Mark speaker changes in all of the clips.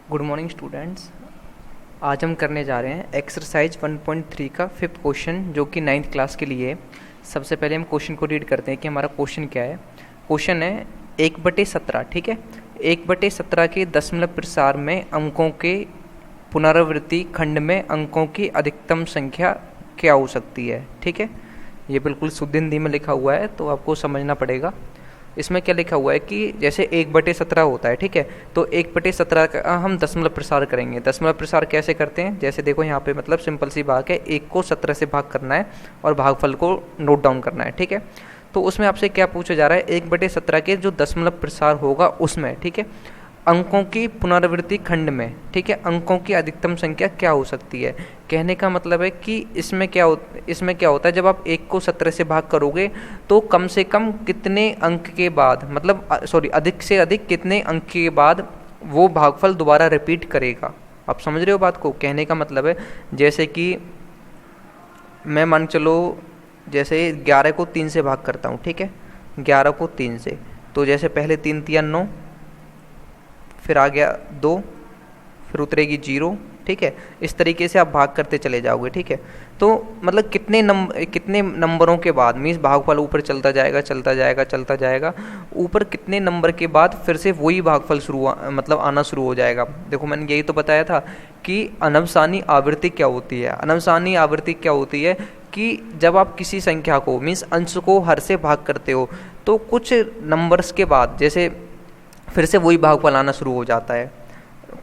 Speaker 1: Good morning students. आज हम करने जा रहे हैं एक्सरसाइज 1.3 का 5th क्वेश्चन, जो कि 9th क्लास के लिए है। सबसे पहले हम क्वेश्चन को रीड करते हैं कि हमारा क्वेश्चन क्या है। क्वेश्चन है 1/17, ठीक है। 1/17 के दशमलव प्रसार में अंकों के पुनरावृत्ति खंड में अंकों की अधिकतम संख्या क्या हो सकती है, ठीक है। ये बिल्कुल शुद्ध हिंदी में लिखा हुआ है, तो आपको समझना पड़ेगा। इसमें क्या लिखा हुआ है कि जैसे 1/17 होता है, ठीक है, तो 1/17 का हम दशमलव प्रसार करेंगे। दशमलव प्रसार कैसे करते हैं, जैसे देखो यहाँ पे मतलब सिंपल सी बात है, 1 को 17 से भाग करना है और भागफल को नोट डाउन करना है, ठीक है। तो उसमें आपसे क्या पूछा जा रहा है, 1/17 के जो दशमलव प्रसार होगा उसमें, ठीक है, अंकों की पुनरावृत्ति खंड में, ठीक है, अंकों की अधिकतम संख्या क्या हो सकती है। कहने का मतलब है कि इसमें क्या होता है, जब आप 1 को 17 से भाग करोगे तो कम से कम कितने अंक के बाद, मतलब अधिक से अधिक कितने अंक के बाद वो भागफल दोबारा रिपीट करेगा। आप समझ रहे हो बात को। कहने का मतलब है जैसे कि मैं मान चलो जैसे 11 को 3 से भाग करता हूँ, ठीक है, 11 को 3 से, तो जैसे पहले 3 तिया 9, फिर आ गया 2, फिर उतरेगी 0, ठीक है। इस तरीके से आप भाग करते चले जाओगे, ठीक है। तो मतलब कितने नंबरों के बाद, मीन्स भागफल ऊपर चलता जाएगा, ऊपर कितने नंबर के बाद फिर से वही भागफल आना शुरू हो जाएगा। देखो मैंने यही तो बताया था कि अनवसानी आवृत्ति क्या होती है। अनवसानी आवृत्ति क्या होती है कि जब आप किसी संख्या को, मीन्स अंश को हर से भाग करते हो, तो कुछ नंबर्स के बाद जैसे फिर से वही भागफल आना शुरू हो जाता है।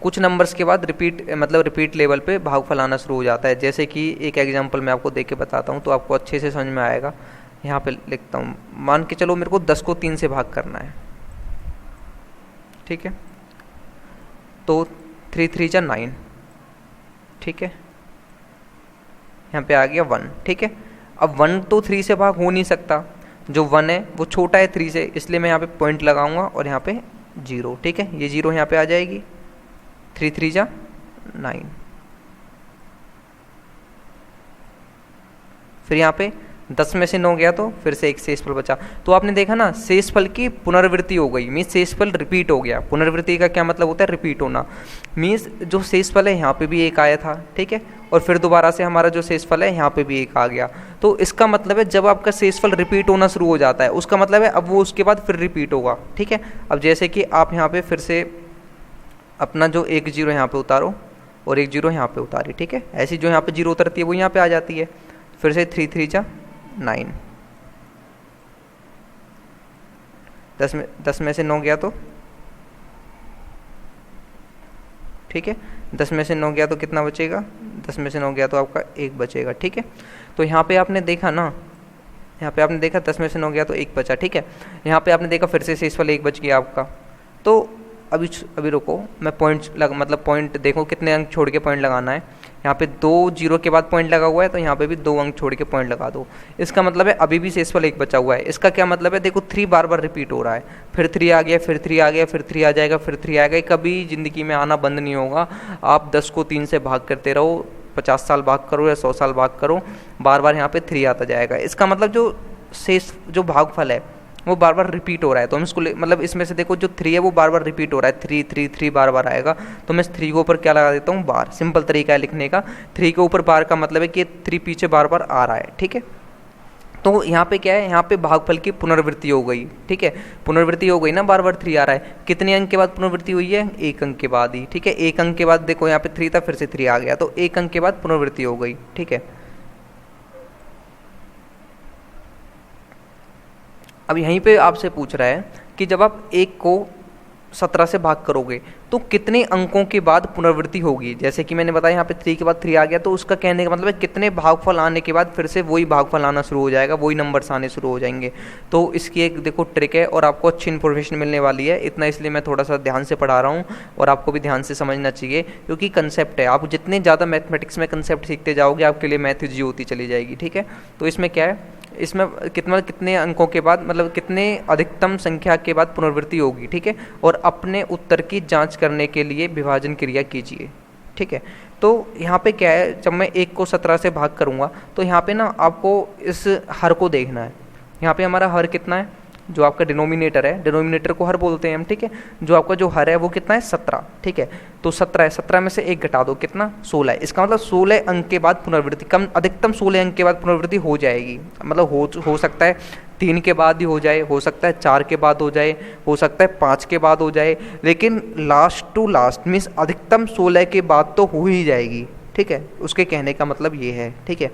Speaker 1: कुछ नंबर्स के बाद रिपीट लेवल पे भागफल आना शुरू हो जाता है। जैसे कि एक एग्जांपल मैं आपको देके बताता हूँ तो आपको अच्छे से समझ में आएगा। यहाँ पे लिखता हूँ, मान के चलो मेरे को 10 को 3 से भाग करना है, ठीक है, तो 3 3 जा 9, ठीक है, यहाँ पे आ गया 1, ठीक है। अब 1 तो 3 से भाग हो नहीं सकता, जो 1 है वो छोटा है 3 से, इसलिए मैं यहाँ पे पॉइंट लगाऊंगा और यहाँ पे 0, ठीक है, ये 0 यहाँ पे आ जाएगी। 3 3 जा 9, फिर यहाँ पे 10 में से 9 गया तो फिर से एक शेषफल बचा। तो आपने देखा ना, शेषफल की पुनरावृत्ति हो गई, मीन्स शेषफल रिपीट हो गया। पुनरावृत्ति का क्या मतलब होता है, रिपीट होना। मीन्स जो शेषफल है यहाँ पे भी एक आया था, ठीक है, और फिर दोबारा से हमारा जो शेषफल है यहाँ पे भी एक आ गया। तो इसका मतलब है जब आपका शेषफल रिपीट होना शुरू हो जाता है, उसका मतलब है अब वो उसके बाद फिर रिपीट होगा, ठीक है। अब जैसे कि आप यहाँ पे फिर से अपना जो 1 0 यहाँ पे उतारो और 1 0 यहाँ पे उतारी, ठीक है, ऐसी जो यहाँ पे 0 उतरती है वो यहाँ पे आ जाती है। फिर से 3 3 जा 9, 10 में से 9 गया तो, ठीक है, 10 में से 9 गया तो कितना बचेगा, 10 में से 9 गया तो आपका 1 बचेगा, ठीक है। तो यहाँ पे आपने देखा ना, यहाँ पे आपने देखा 10 में से 9 गया तो 1 बचा, ठीक है। यहाँ पे आपने देखा फिर से शेषफल 1 बच गया आपका। तो अभी रुको, मैं पॉइंट देखो कितने अंक छोड़ के पॉइंट लगाना है। यहाँ पे 2 0 के बाद पॉइंट लगा हुआ है, तो यहाँ पे भी 2 अंक छोड़ के पॉइंट लगा दो। इसका मतलब है अभी भी शेषफल 1 बचा हुआ है। इसका क्या मतलब है, देखो 3 बार बार रिपीट हो रहा है, फिर 3 आ गया, फिर 3 आ गया, फिर 3 आ जाएगा, फिर 3 आ गया। कभी ज़िंदगी में आना बंद नहीं होगा। आप 10 को 3 से भाग करते रहो, 50 साल भाग करो या 100 साल भाग करो, बार बार यहाँ पे 3 आता जाएगा। इसका मतलब जो भागफल है वो बार बार रिपीट हो रहा है। तो हम इसको मतलब इसमें से देखो जो 3 है वो बार बार रिपीट हो रहा है, 3 3 3 बार बार आएगा। तो मैं 3 के ऊपर क्या लगा देता हूँ, बार। सिंपल तरीका है लिखने का। 3 के ऊपर बार का मतलब है कि 3 पीछे बार बार आ रहा है, ठीक है। तो यहाँ पे क्या है, यहाँ पे भागफल की पुनरावृत्ति हो गई, ठीक है, पुनरावृत्ति हो गई ना, बार बार 3 आ रहा है। कितने अंक के बाद पुनरावृत्ति हुई है, 1 अंक के बाद ही, ठीक है। 1 अंक के बाद देखो यहाँ पे 3 था, फिर से 3 आ गया, तो 1 अंक के बाद पुनरावृत्ति हो गई, ठीक है। अब यहीं पे आपसे पूछ रहा है कि जब आप 1 को 17 से भाग करोगे तो कितने अंकों के बाद पुनरावृत्ति होगी। जैसे कि मैंने बताया यहाँ पे 3 के बाद 3 आ गया, तो उसका कहने का मतलब है कितने भागफल आने के बाद फिर से वही भागफल आना शुरू हो जाएगा, वही नंबर्स आने शुरू हो जाएंगे। तो इसकी एक देखो ट्रिक है और आपको अच्छी इन्फॉर्मेशन मिलने वाली है। इतना इसलिए मैं थोड़ा सा ध्यान से पढ़ा रहा हूँ और आपको भी ध्यान से समझना चाहिए, क्योंकि कंसेप्ट है। आप जितने ज़्यादा मैथमेटिक्स में कंसेप्ट सीखते जाओगे आपके लिए मैथ ईजी होती चली जाएगी, ठीक है। तो इसमें क्या है, इसमें कितने अंकों के बाद, मतलब कितने अधिकतम संख्या के बाद पुनरावृत्ति होगी, ठीक है। और अपने उत्तर की जांच करने के लिए विभाजन क्रिया कीजिए, ठीक है। तो यहाँ पे क्या है, जब मैं 1 को 17 से भाग करूँगा तो यहाँ पे ना आपको इस हर को देखना है। यहाँ पे हमारा हर कितना है, जो आपका डिनोमिनेटर है, डिनोमिनेटर को हर बोलते हैं हम, ठीक है। जो आपका जो हर है वो कितना है 17, ठीक है। तो 17 है, 17 में से 1 घटा दो, कितना 16 है। इसका मतलब 16 अंक के बाद पुनरावृत्ति, कम अधिकतम 16 अंक के बाद पुनरावृत्ति हो जाएगी। मतलब हो सकता है 3 के बाद ही हो जाए, हो सकता है 4 के बाद हो जाए, हो सकता है 5 के बाद हो जाए, लेकिन लास्ट टू लास्ट मीन्स अधिकतम 16 के बाद तो हो ही जाएगी, ठीक है। उसके कहने का मतलब ये है, ठीक है।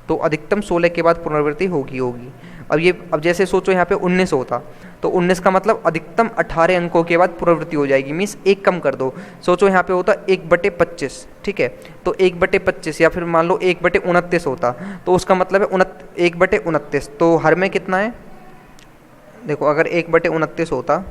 Speaker 1: तो अधिकतम 16 के बाद पुनरावृत्ति होगी। अब जैसे सोचो यहाँ पे 19 होता, तो 19 का मतलब अधिकतम 18 अंकों के बाद पुनरावृत्ति हो जाएगी, मीन्स 1 कम कर दो। सोचो यहाँ पे होता 1/25, ठीक है। तो 1/25 या फिर मान लो 1/29 होता, तो उसका मतलब है 1/29। तो हर में कितना है, देखो अगर 1/29 होता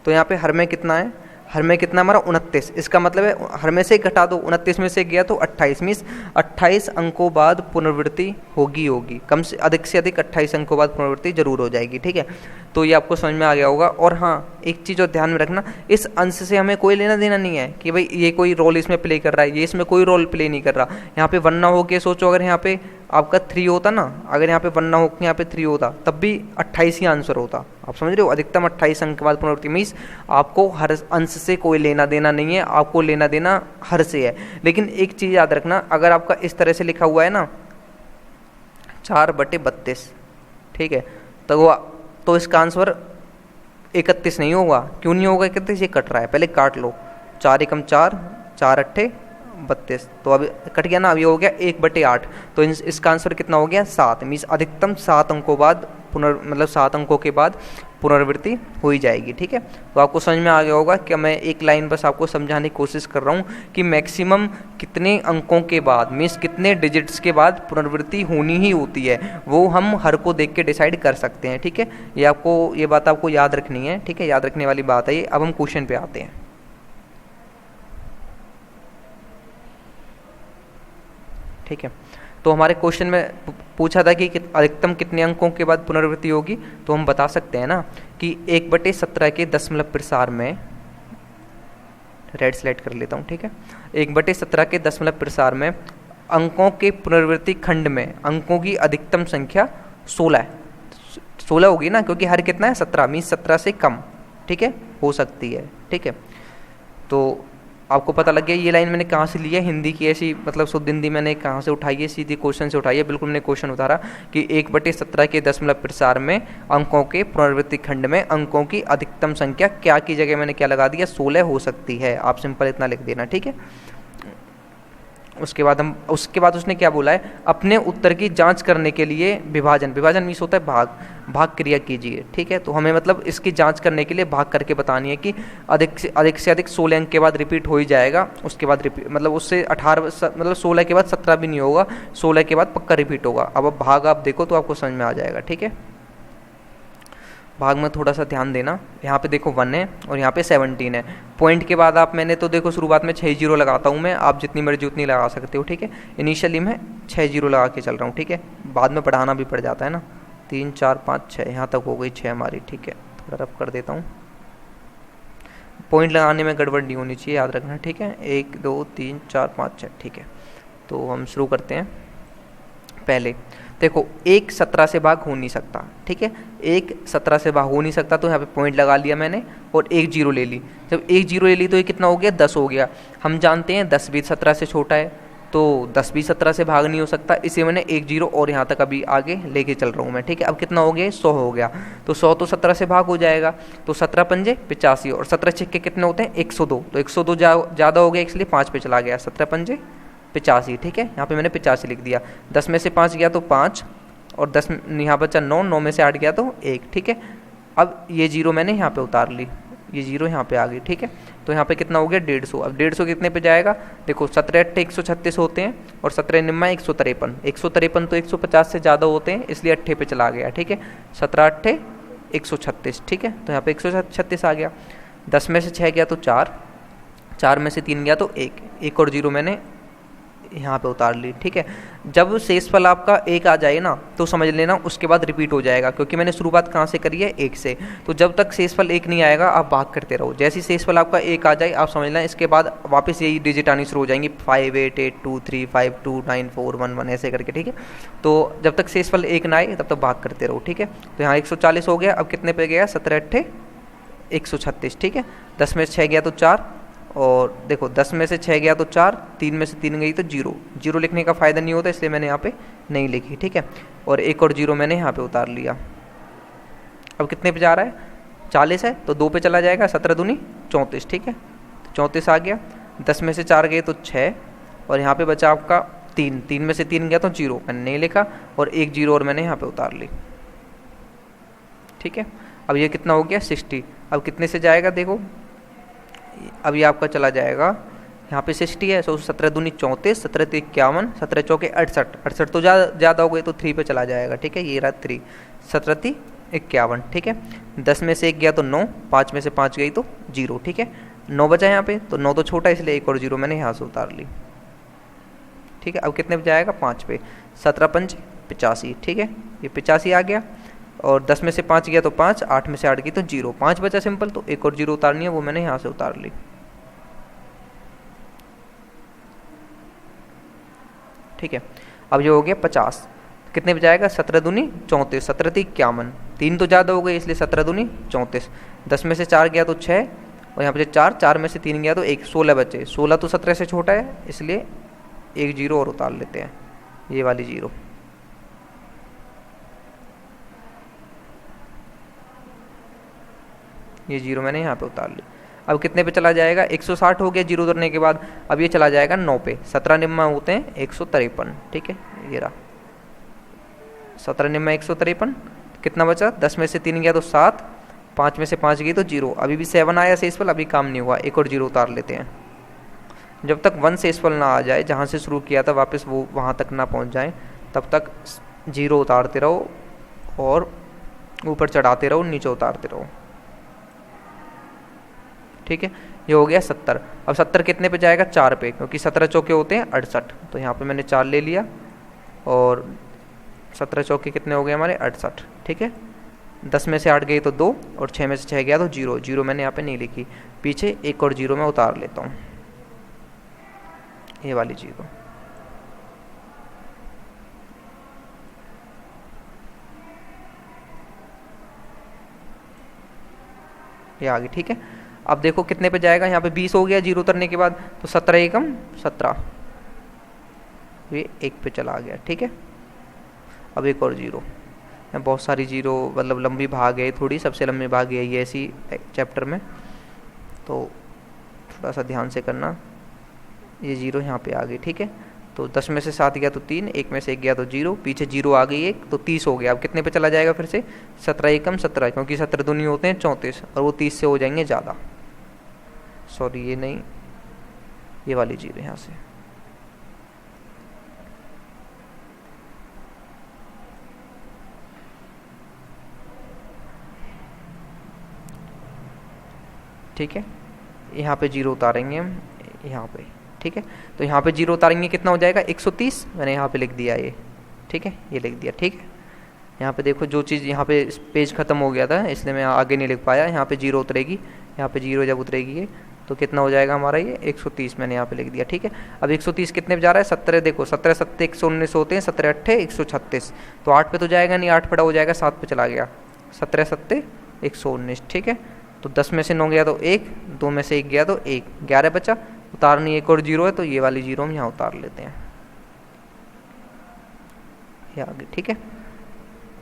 Speaker 1: तो यहाँ पे हर में कितना है, हर में कितना हमारा 29। इसका मतलब है हर में से घटा दो, 29 में से गया तो 28, मीन्स 28 अंकों बाद पुनरावृत्ति होगी। कम से अधिक 28 अंकों बाद पुनरावृत्ति जरूर हो जाएगी, ठीक है। तो ये आपको समझ में आ गया होगा। और हाँ, एक चीज़ और ध्यान में रखना, इस अंश से हमें कोई लेना देना नहीं है कि भाई ये कोई रोल इसमें प्ले कर रहा है, ये इसमें कोई रोल प्ले नहीं कर रहा। यहाँ पे 1 ना हो के सोचो, अगर यहाँ पे आपका 3 होता ना, अगर यहाँ पे 1 ना हो के यहाँ पे 3 होता, तब भी 28 ही आंसर होता। आप समझ रहे हो, अधिकतम 28 अंक के बाद पुनरावृत्ति, मीन्स आपको हर अंश से कोई लेना देना नहीं है, आपको लेना देना हर से है। लेकिन एक चीज़ याद रखना, अगर आपका इस तरह से लिखा हुआ है ना 4/32, ठीक है, तो इसका आंसर 31 नहीं होगा। क्यों नहीं होगा 31? ये कट रहा है, पहले काट लो। 4 एकम 4, 4 32, तो अब कट गया ना। अब ये हो गया 1/8, तो इसका आंसर कितना हो गया 7, मीन्स अधिकतम 7 अंकों बाद 7 अंकों के बाद पुनरावृत्ति हो ही जाएगी, ठीक है। तो आपको समझ में आ गया होगा कि मैं एक लाइन बस आपको समझाने की कोशिश कर रहा हूँ कि मैक्सिमम कितने अंकों के बाद, मीन्स कितने डिजिट्स के बाद पुनरावृत्ति होनी ही होती है, वो हम हर को देख के डिसाइड कर सकते हैं, ठीक है। ये बात आपको याद रखनी है, ठीक है, याद रखने वाली बात है ये। अब हम क्वेश्चन पे आते हैं, ठीक है। तो हमारे क्वेश्चन में पूछा था कि अधिकतम कितने अंकों के बाद पुनरावृत्ति होगी, तो हम बता सकते हैं ना कि 1/17 के दशमलव प्रसार में, रेड स्लाइड कर लेता हूँ, ठीक है। 1/17 के दशमलव प्रसार में अंकों के पुनरावृत्ति खंड में अंकों की अधिकतम संख्या 16 है। 16 होगी ना, क्योंकि हर कितना है 17, मीन्स 17 से कम, ठीक है, हो सकती है, ठीक है। तो आपको पता लग गया ये लाइन मैंने कहाँ से ली है, हिंदी की ऐसी मतलब शुद्ध हिंदी मैंने कहाँ से उठाई है, सीधी क्वेश्चन से उठाई है। बिल्कुल मैंने क्वेश्चन उतारा कि 1/17 के दशमलव प्रसार में अंकों के पुनरावृत्ति खंड में अंकों की अधिकतम संख्या, क्या की जगह मैंने क्या लगा दिया, 16 हो सकती है। आप सिंपल इतना लिख देना, ठीक है। उसके बाद उसने क्या बोला है, अपने उत्तर की जांच करने के लिए विभाजन मीन्स होता है भाग क्रिया कीजिए, ठीक है। तो हमें मतलब इसकी जांच करने के लिए भाग करके बतानी है कि अधिक से अधिक 16 अंक के बाद रिपीट हो ही जाएगा। उसके बाद रिपीट मतलब उससे 16 के बाद 17 भी नहीं होगा, 16 के बाद पक्का रिपीट होगा। अब भाग आप देखो तो आपको समझ में आ जाएगा, ठीक है। भाग में थोड़ा सा ध्यान देना, यहाँ पे देखो 1 है और यहाँ पे 17 है। पॉइंट के बाद आप, मैंने तो देखो शुरुआत में 6 जीरो लगाता हूँ मैं, आप जितनी मर्जी उतनी लगा सकते हो, ठीक है। इनिशियली मैं 6 जीरो लगा के चल रहा हूँ, ठीक है। बाद में बढ़ाना भी पड़ जाता है ना, 3 4 5 6, यहाँ तक हो गई 6 हमारी, ठीक है। थोड़ा रफ कर देता हूँ, पॉइंट लगाने में गड़बड़ नहीं होनी चाहिए, याद रखना, ठीक है। 1 2 3 4 5 6, ठीक है। तो हम शुरू करते हैं। पहले देखो 1 17 से भाग हो नहीं सकता, ठीक है। 1 17 से भाग हो नहीं सकता, तो यहाँ पे पॉइंट लगा लिया मैंने और 1 जीरो ले ली। जब 1 जीरो ले ली तो ये कितना हो गया, 10 हो गया। हम जानते हैं 10 भी 17 से छोटा है, तो 10 भी 17 से भाग नहीं हो सकता, इसे मैंने 1 जीरो और यहाँ तक अभी आगे लेके चल रहा हूँ मैं, ठीक है। अब कितना हो गया, 100 हो गया, तो 100 तो 17 से भाग हो जाएगा, तो 17 पंजे 85 और 17 छिक्के कितने होते हैं 102, तो 102 ज़्यादा हो गया इसलिए 5 पे चला गया, 17 पंजे 85, ठीक है। यहाँ पे मैंने 85 लिख दिया। 10 में से 5 गया तो 5 और 10 यहाँ बचा 9, 9 में से 8 गया तो 1, ठीक है। अब ये जीरो मैंने यहाँ पे उतार ली, ये जीरो यहाँ पे आ गई, ठीक है। तो यहाँ पे कितना हो गया 150। अब 150 कितने पे जाएगा, देखो 17 8 136 होते हैं और 17 निम्मा 153, 153 तो 150 से ज़्यादा होते हैं, इसलिए 8 पे चला गया, ठीक है। 17 8 136, ठीक है। तो यहाँ पे 136 आ गया। 10 में से 6 गया तो 4, 4 में से 3 गया तो 1 और जीरो मैंने यहाँ पे उतार ली, ठीक है। जब शेषफल आपका एक आ जाए ना तो समझ लेना उसके बाद रिपीट हो जाएगा, क्योंकि मैंने शुरुआत कहाँ से करी है, एक से। तो जब तक शेषफल एक नहीं आएगा आप भाग करते रहो, जैसे ही शेषफल आपका एक आ जाए आप समझ लेना इसके बाद वापस यही डिजिट आनी शुरू हो जाएंगी, 5 8 8 2 3 5 2 9 4 1 1 ऐसे करके, ठीक है। तो जब तक शेषफल एक ना आए तब तक भाग करते रहो, ठीक है। तो यहाँ 140 हो गया। अब कितने पे गया, 17 8 136, ठीक है। 10 में से 6 गया तो 4, और देखो 10 में से 6 गया तो 4, 3 में से 3 गई तो 0। 0 लिखने का फ़ायदा नहीं होता इसलिए मैंने यहाँ पे नहीं लिखी, ठीक है। और एक और 0 मैंने यहाँ पे उतार लिया। अब कितने पे जा रहा है, 40 है तो 2 पे चला जाएगा, 17 दूनी 34, ठीक है। 34 आ गया। 10 में से 4 गए तो 6, और यहाँ पे बचा आपका 3, 3 में से 3 गया तो 0 मैंने नहीं लिखा, और एक 0 और मैंने यहाँ पे उतार ली, ठीक है। अब ये कितना हो गया, 60। अब कितने से जाएगा देखो, अब ये आपका चला जाएगा यहाँ पे 60 है, 17 दूनी 34, 17 3 51, 17 चौके 68, 68 तो ज़्यादा हो गए तो 3 पे चला जाएगा, ठीक है। ये रहा 3, 17 3 51, ठीक है। 10 में से 1 गया तो 9, 5 में से 5 गई तो 0, ठीक है। 9 बचा यहाँ पे, तो 9 तो छोटा है इसलिए एक और 0 मैंने यहाँ से उतार ली, ठीक है। अब कितने पे जाएगा, 5 पे, 17 5 85, ठीक है। ये 85 आ गया, और 10 में से 5 गया तो 5, 8 में से 8 गई तो 0, 5 बचा सिंपल, तो एक और 0 उतारनी है, वो मैंने यहाँ से उतार ली, ठीक है। अब ये हो गया 50, कितने पे जाएगा, 17 दूनी 34, 17 3 51, 3 तो ज़्यादा हो गई इसलिए 17 दूनी 34। 10 में से 4 गया तो 6, और यहाँ पे 4, 4 में से 3 गया तो 1, 16 बचे। 16 तो 17 से छोटा है इसलिए एक 0 और उतार लेते हैं, ये वाली 0, ये 0 मैंने यहाँ पे उतार ली। अब कितने पे चला जाएगा, 160 हो गया 0 उतरने के बाद। अब ये चला जाएगा 9 पे, 17 निम्मा होते हैं 153, ठीक है। ये रहा 17 निम्मा 153, कितना बचा, 10 में से 3 गया तो 7, 5 में से 5 गई तो 0। अभी भी 7 आया शेषफल, अभी काम नहीं हुआ, एक और 0 उतार लेते हैं। जब तक 1 शेषफल ना आ जाए, जहाँ से शुरू किया था वापस वो वहाँ तक ना पहुँच जाए, तब तक 0 उतारते रहो और ऊपर चढ़ाते रहो, नीचे उतारते रहो, ठीक है। ये हो गया 70। अब 70 कितने पे जाएगा, 4 पे, क्योंकि 17 चौके होते हैं 68, तो यहाँ पे मैंने 4 ले लिया, और 17 चौके कितने हो गए हमारे, 68, ठीक है। 10 में से 8 गई तो 2, और 6 में से 6 गया तो 0, 0 मैंने यहाँ पे नहीं लिखी, पीछे एक और 0 मैं उतार लेता हूँ, ये वाली 0, ये आ गई, ठीक है। अब देखो कितने पे जाएगा, यहाँ पे 20 हो गया 0 उतरने के बाद, तो 17 एकम 17, ये 1 पे चला गया, ठीक है। अब एक और 0, बहुत सारी 0 मतलब लंबी भाग है थोड़ी, सबसे लंबी भाग है ये ऐसी चैप्टर में, तो थोड़ा सा ध्यान से करना। ये 0 यहाँ पे आ गई, ठीक है। तो 10 में से 7 गया तो 3, 1 में से 1 गया तो 0, पीछे 0 आ गई 1, तो 30 हो गया। अब कितने पे चला जाएगा फिर से, 17 एकम 17, क्योंकि 17 दूनी होते हैं 34, और वो 30 से हो जाएंगे ज़्यादा, सॉरी ये नहीं, ये वाली 0 यहाँ से, ठीक है। यहाँ पे 0 उतारेंगे हम, यहाँ पे, ठीक है। तो यहाँ पे 0 उतारेंगे, कितना हो जाएगा, 130, मैंने यहाँ पे लिख दिया ये, ठीक है, ये लिख दिया, ठीक है। यहाँ पे देखो जो चीज़ यहाँ पे पेज ख़त्म हो गया था इसलिए मैं आगे नहीं लिख पाया, यहाँ पे 0 उतरेगी, यहाँ पे 0 जब उतरेगी ये, तो कितना हो जाएगा हमारा ये 130, मैंने यहाँ पे लिख दिया, ठीक है। अब 130 कितने पे जा रहा है, 17, देखो 17 7 119 होते हैं, 17 8 136, तो 8 पे तो जाएगा नहीं, 8 बड़ा हो जाएगा, 7 पे चला गया, 17 7 119, ठीक है। तो 10 में से 9 गया तो 1, 2 में से 1 गया तो 1, 11 बचा, उतारनी एक और 0 है, तो ये वाली 0 हम यहाँ उतार लेते हैं, ये आगे, ठीक है।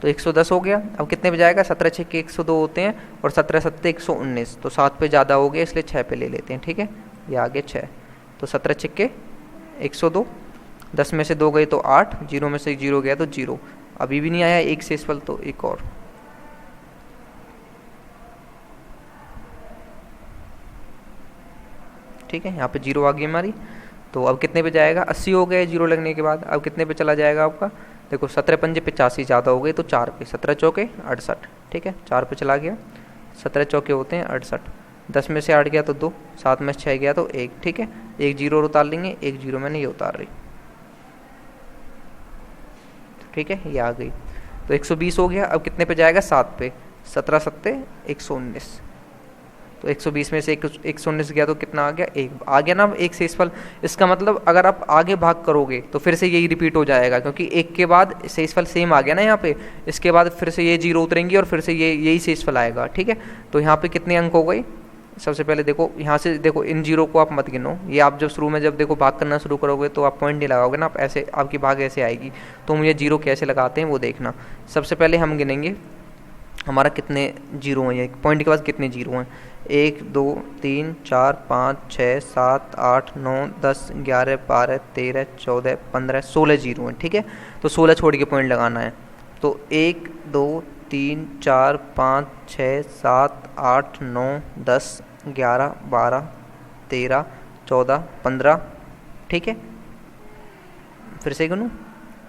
Speaker 1: तो 110 हो गया। अब कितने पे जाएगा, 17 6 के 102 होते हैं, और 17 7 119, तो 7 पे ज़्यादा हो गया इसलिए 6 पे ले लेते हैं, ठीक है। ये आगे 6, तो 17 6 के 102, 10 में से 2 गए तो 8, 0 में से 0 गया तो 0, अभी भी नहीं आया एक शेषफल, तो एक और, ठीक है। यहाँ पे 0 आ गई हमारी। तो अब कितने पे जाएगा, 80 हो गए 0 लगने के बाद। अब कितने पे चला जाएगा आपका, देखो 17 पंजे 85, ज़्यादा हो गए तो 4 पे, 17 चौके 68, ठीक है, 4 पे चला गया, 17 चौके होते हैं 68, 10 में से 8 गया तो 2, 7 में से 6 गया तो 1, ठीक है। एक 0 और उतार लेंगे, एक 0 मैंने ये उतार रही, ठीक है, ये आ गई। तो 120 हो गया। अब कितने पे जाएगा, 7 पे, 17 सत्ते 119। तो 120 में से 119 गया तो कितना आ गया, 1 आ गया ना। अब एक शेषफल, इसका मतलब अगर आप आगे भाग करोगे तो फिर से यही रिपीट हो जाएगा, क्योंकि 1 के बाद शेषफल सेम आ गया ना यहाँ पे। इसके बाद फिर से ये 0 उतरेंगी और फिर से यही शेषफल आएगा, ठीक है। तो यहाँ पे कितने अंक हो गए, सबसे पहले देखो यहाँ से, देखो इन 0 को आप मत गिनो। ये आप जब शुरू में जब देखो भाग करना शुरू करोगे तो आप पॉइंट नहीं लगाओगे ना, आप ऐसे आपकी भाग ऐसे आएगी। तो मुझे 0 कैसे लगाते हैं वो देखना। सबसे पहले हम गिनेंगे हमारा कितने 0 हैं, एक पॉइंट के बाद कितने 0 हैं। 1 2 3 4 5 6 7 8 9 10 11 12 13 14 15 16 0 हैं, ठीक है। तो 16 छोड़ के पॉइंट लगाना है। तो 1 2 3 4 5 6 7 8 9 10 11 12 13 14 15, ठीक है। फिर से गिनूँ,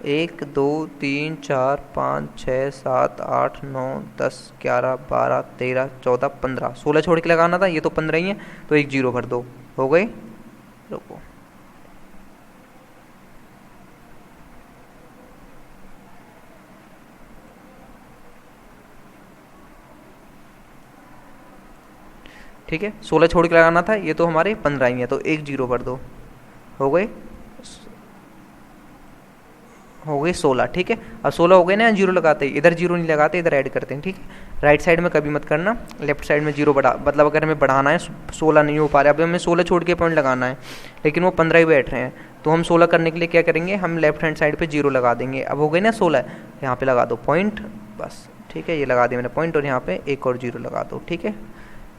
Speaker 1: 1 2 3 4 5 6 7 8 9 10 11 12 13 14 15, 16 छोड़ के लगाना था, ये तो 15 ही है। तो एक 0 भर दो, हो गई। रुको, ठीक है, 16 छोड़ के लगाना था, ये तो हमारे 15 ही है। तो एक 0 भर दो, हो गए 16, ठीक है। अब 16 हो गए ना, 0 लगाते हैं, इधर 0 नहीं लगाते, इधर ऐड करते हैं, ठीक है। राइट साइड में कभी मत करना, लेफ्ट साइड में 0 बढ़ा, मतलब अगर हमें बढ़ाना है, 16 नहीं हो पा रहा है, अब हमें 16 छोड़ के पॉइंट लगाना है, लेकिन वो 15 ही बैठ रहे हैं। तो हम 16 करने के लिए क्या करेंगे, हम लेफ्ट हैंड साइड पे 0 लगा देंगे। अब हो गए ना 16, यहाँ पे लगा दो पॉइंट, बस, ठीक है। ये लगा दिया मैंने पॉइंट, और यहाँ पे एक और 0 लगा दो, ठीक है।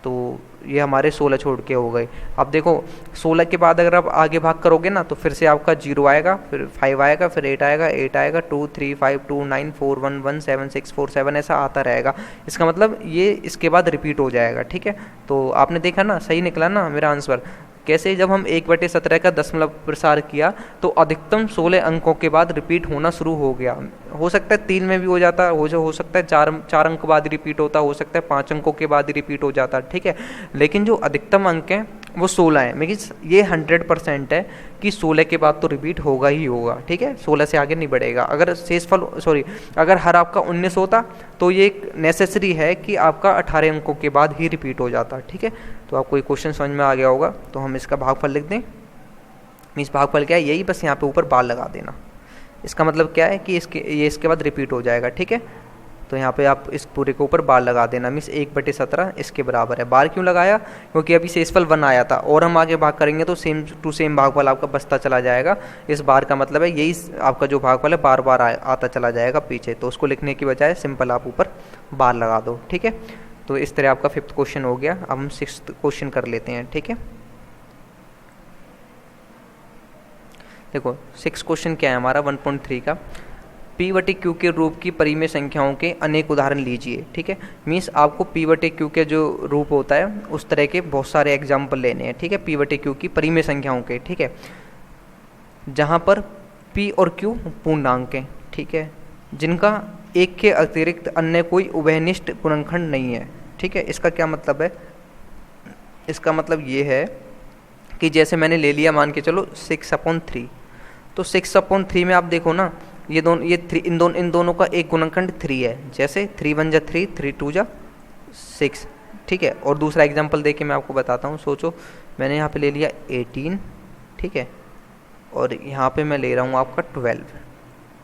Speaker 1: तो ये हमारे 16 छोड़ के हो गए। अब देखो 16 के बाद अगर आप आगे भाग करोगे ना तो फिर से आपका 0 आएगा, फिर 5 आएगा, फिर 8 आएगा, 8 आएगा, 2 3 5 2 9 4 1 1 7 6 4 7 ऐसा आता रहेगा। इसका मतलब ये इसके बाद रिपीट हो जाएगा, ठीक है। तो आपने देखा ना, सही निकला ना मेरा आंसर। कैसे, जब हम 1/17 का दशमलव प्रसार किया तो अधिकतम 16 अंकों के बाद रिपीट होना शुरू हो गया। हो सकता है 3 में भी हो जाता, हो सकता है 4 अंक बाद रिपीट होता, हो सकता है 5 अंकों के बाद रिपीट हो जाता, ठीक है। लेकिन जो अधिकतम अंक हैं वो 16 है। लेकिन ये 100% है कि 16 के बाद तो रिपीट होगा ही होगा, ठीक है। 16 से आगे नहीं बढ़ेगा। अगर अगर हर आपका 19 होता तो ये एक नेसेसरी है कि आपका 18 अंकों के बाद ही रिपीट हो जाता, ठीक है। तो आपको ये क्वेश्चन समझ में आ गया होगा। तो हम इसका भागफल लिख दें। मीन्स भागफल क्या है, यही, बस यहाँ पे ऊपर बार लगा देना। इसका मतलब क्या है कि ये इसके बाद रिपीट हो जाएगा, ठीक है। तो यहाँ पे आप इस पूरे के ऊपर बार लगा देना। मीन्स 1/17 इसके बराबर है। बार क्यों लगाया, क्योंकि अभी शेषफल 1 आया था और हम आगे भाग करेंगे तो सेम टू सेम भागफल आपका बचता चला जाएगा। इस बार का मतलब है यही आपका जो भागफल है बार बार आता चला जाएगा पीछे। तो उसको लिखने की बजाय सिंपल आप ऊपर बार लगा दो, ठीक है। तो इस तरह आपका 5th क्वेश्चन हो गया। अब हम 6th क्वेश्चन कर लेते हैं, ठीक है। देखो 6th क्वेश्चन क्या है हमारा 1.3 का, P/Q के रूप की परिमेय संख्याओं के अनेक उदाहरण लीजिए, ठीक है। मीन्स आपको P/Q के जो रूप होता है उस तरह के बहुत सारे एग्जाम्पल लेने हैं, ठीक है। P/Q की परिमेय संख्याओं के, ठीक है, जहाँ पर P और Q पूर्णांक हैं, ठीक है, जिनका एक के अतिरिक्त अन्य कोई उभयनिष्ठ गुणनखंड नहीं है, ठीक है। इसका क्या मतलब है, इसका मतलब ये है कि जैसे मैंने ले लिया, मान के चलो 6/3, तो 6/3 में आप देखो ना, ये इन दोनों का एक गुणनखंड 3 है। जैसे 3 1 जा 3, 3 2 जा 6, ठीक है। और दूसरा एग्जांपल दे के मैं आपको बताता हूँ। सोचो मैंने यहाँ पे ले लिया 18, ठीक है, और यहाँ पे मैं ले रहा हूँ आपका 12,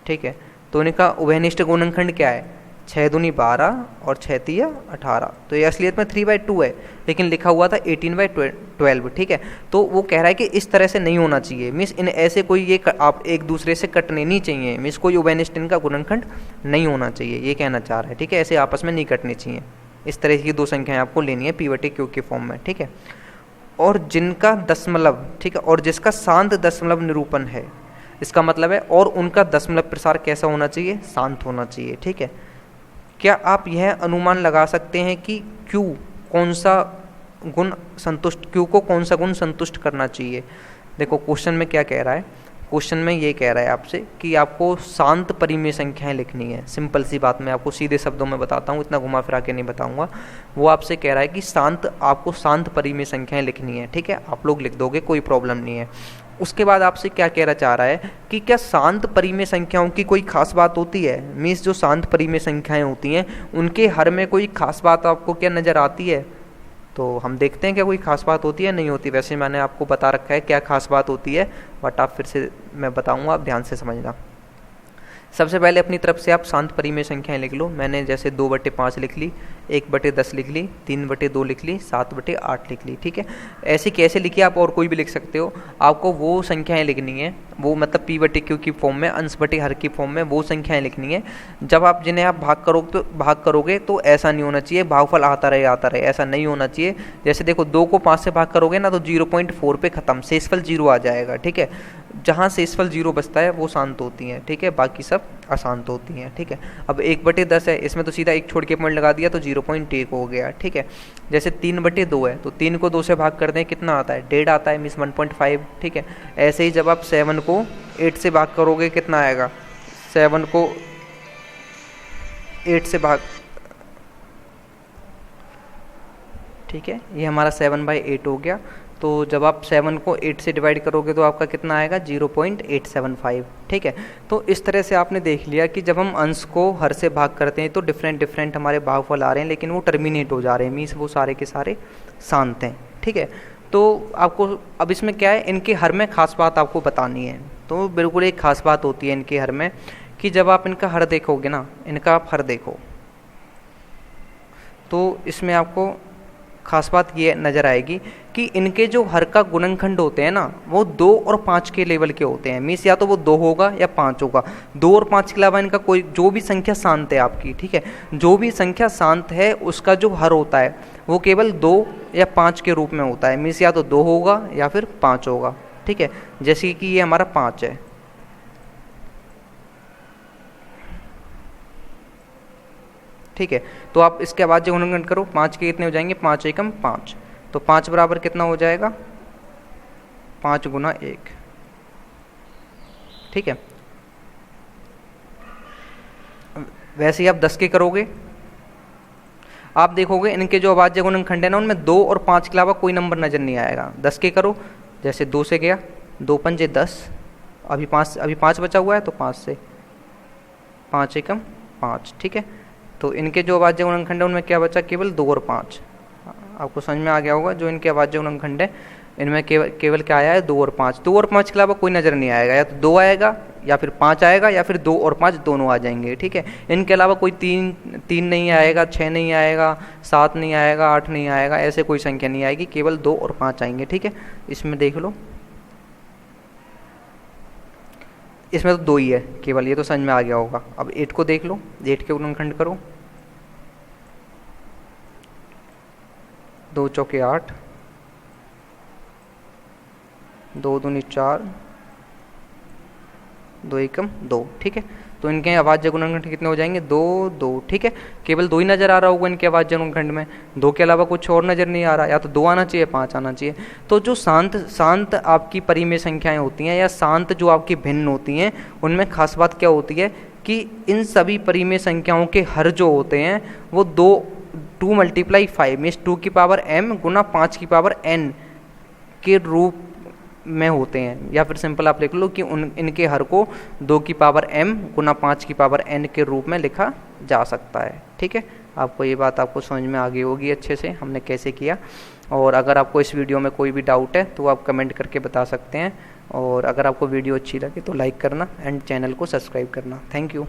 Speaker 1: ठीक है। तो इनका उभयनिष्ठ गुणनखंड क्या है, 6 दूनी 12 और 6 तिया 18। तो ये असलियत में 3/2 है, लेकिन लिखा हुआ था 18/12, ठीक है। तो वो कह रहा है कि इस तरह से नहीं होना चाहिए। मीन्स इन ऐसे कोई ये आप एक दूसरे से कटने नहीं चाहिए। मीन्स कोई उभयनिष्ठ इनका गुणनखंड नहीं होना चाहिए, ये कहना चाह रहा है, ठीक है। ऐसे आपस में नहीं कटनी चाहिए। इस तरह की 2 संख्याएं आपको लेनी है P/Q के फॉर्म में, ठीक है। और जिनका दशमलव, ठीक है, और जिसका शांत दशमलव निरूपण है, इसका मतलब है, और उनका दशमलव प्रसार कैसा होना चाहिए, शांत होना चाहिए, ठीक है। क्या आप यह अनुमान लगा सकते हैं कि Q कौन सा गुण संतुष्ट करना चाहिए। देखो क्वेश्चन में क्या कह रहा है, क्वेश्चन में ये कह रहा है आपसे कि आपको शांत परिमेय संख्याएं लिखनी है। सिंपल सी बात मैं आपको सीधे शब्दों में बताता हूँ, इतना घुमा फिरा के नहीं बताऊंगा। वो आपसे कह रहा है कि आपको शांत परिमेय संख्याएं लिखनी है, ठीक है। आप लोग लिख दोगे, कोई प्रॉब्लम नहीं है। उसके बाद आपसे क्या कहना चाह रहा है कि क्या शांत परिमेय संख्याओं की कोई खास बात होती है। मीन्स जो शांत परिमेय संख्याएं होती हैं उनके हर में कोई खास बात आपको क्या नज़र आती है। तो हम देखते हैं क्या कोई खास बात होती है, नहीं होती। वैसे मैंने आपको बता रखा है क्या खास बात होती है, बट आप फिर से मैं बताऊंगा, आप ध्यान से समझना। सबसे पहले अपनी तरफ से आप शांत परिमेय संख्याएं लिख लो। मैंने जैसे 2/5 लिख ली, 1/10 लिख ली, 3/2 लिख ली, 7/8 लिख ली। ठीक है, ऐसे कैसे लिखी आप और कोई भी लिख सकते हो। आपको वो संख्याएं लिखनी है, वो मतलब P/Q की फॉर्म में, अंश बटे हर की फॉर्म में वो संख्याएं लिखनी है। जब आप जिन्हें आप भाग करोगे तो ऐसा नहीं होना चाहिए भागफल आता रहे, ऐसा नहीं होना चाहिए। जैसे देखो 2 को 5 से भाग करोगे ना तो 0.4 पे खत्म, शेषफल 0 आ जाएगा। ठीक है, जहाँ शेषफल 0 बचता है वो शांत होती हैं। ठीक है, बाकी सब अशांत होती हैं। ठीक है, अब 1/10 है, इसमें तो सीधा 1 छोड़ के पॉइंट लगा दिया तो 0.1 हो गया। ठीक है, जैसे 3/2 है तो 3 को 2 से भाग कर दें कितना आता है, 1.5 आता है, मीन्स 1.5। ठीक है, ऐसे ही जब आप 7 को 8 से भाग करोगे कितना आएगा, 7 को 8 से भाग, ठीक है, ये हमारा 7/8 हो गया। तो जब आप 7 को 8 से डिवाइड करोगे तो आपका कितना आएगा, 0.875। ठीक है, तो इस तरह से आपने देख लिया कि जब हम अंश को हर से भाग करते हैं तो डिफरेंट हमारे भागफल आ रहे हैं, लेकिन वो टर्मिनेट हो जा रहे हैं, मीन्स वो सारे के सारे शांत हैं। ठीक है, तो आपको अब इसमें क्या है, इनके हर में खास बात आपको बतानी है। तो बिल्कुल एक खास बात होती है इनके हर में कि जब आप इनका हर देखोगे ना, इनका आप हर देखो तो इसमें आपको खास बात ये नज़र आएगी कि इनके जो हर का गुणनखंड होते हैं ना वो 2 और 5 के लेवल के होते हैं। मीन्स या तो वो 2 होगा या 5 होगा। 2 और 5 के अलावा इनका कोई जो भी संख्या शांत है आपकी, ठीक है, जो भी संख्या शांत है उसका जो हर होता है वो केवल 2 या 5 के रूप में होता है। मीन्स या तो 2 होगा या फिर 5 होगा। ठीक है, जैसे कि ये हमारा 5 है, ठीक है, तो आप इसके बाद जो गुणनखंड करो, 5 के कितने हो जाएंगे, 5 एकम 5, तो 5 बराबर कितना हो जाएगा, 5 गुना 1। ठीक है, वैसे ही आप 10 के करोगे, आप देखोगे इनके जो अभाज्य गुणनखंड है ना उनमें 2 और 5 के अलावा कोई नंबर नजर नहीं आएगा। 10 के करो, जैसे 2 से गया, 2 पंजे 10, अभी 5 बचा हुआ है तो 5 से, 5 एकम 5। ठीक है, तो इनके जो अभाज्य गुणनखंड है उनमें क्या बचा, केवल 2 और 5। आपको समझ में आ गया होगा, जो इनके अभाज्य गुणनखंड है इनमें केवल क्या आया है, 2 और 5। 2 और 5 के अलावा कोई नज़र नहीं आएगा, या तो 2 आएगा या फिर 5 आएगा या फिर 2 और 5 दोनों आ जाएंगे। ठीक है, इनके अलावा कोई 3 नहीं आएगा, 6 नहीं आएगा, 7 नहीं आएगा, 8 नहीं आएगा, ऐसे कोई संख्या नहीं आएगी, केवल 2 और 5 आएंगे। ठीक है, इसमें देख लो, इसमें तो 2 ही है केवल, ये तो समझ में आ गया होगा। अब 8 को देख लो, 8 के गुणनखंड करो, 2 चौके 8, 2 दूनी 4, 2 एकम 2। ठीक है, तो इनके अभाज्य गुणनखंड कितने हो जाएंगे, 2 2। ठीक है, केवल 2 ही नजर आ रहा होगा इनके अभाज्य गुणनखंड में, 2 के अलावा कुछ और नजर नहीं आ रहा, या तो 2 आना चाहिए, 5 आना चाहिए। तो जो शांत आपकी परिमेय संख्याएं होती हैं या शांत जो आपकी भिन्न होती हैं उनमें खास बात क्या होती है कि इन सभी परिमेय संख्याओं के हर जो होते हैं वो 2 × 5 मीन्स 2 की पावर m गुना 5 की पावर n के रूप में होते हैं। या फिर सिंपल आप लिख लो कि इनके हर को 2 की पावर m गुना 5 की पावर n के रूप में लिखा जा सकता है। ठीक है, आपको ये बात आपको समझ में आ गई होगी अच्छे से हमने कैसे किया। और अगर आपको इस वीडियो में कोई भी डाउट है तो आप कमेंट करके बता सकते हैं। और अगर आपको वीडियो अच्छी लगे तो लाइक करना एंड चैनल को सब्सक्राइब करना। Thank you.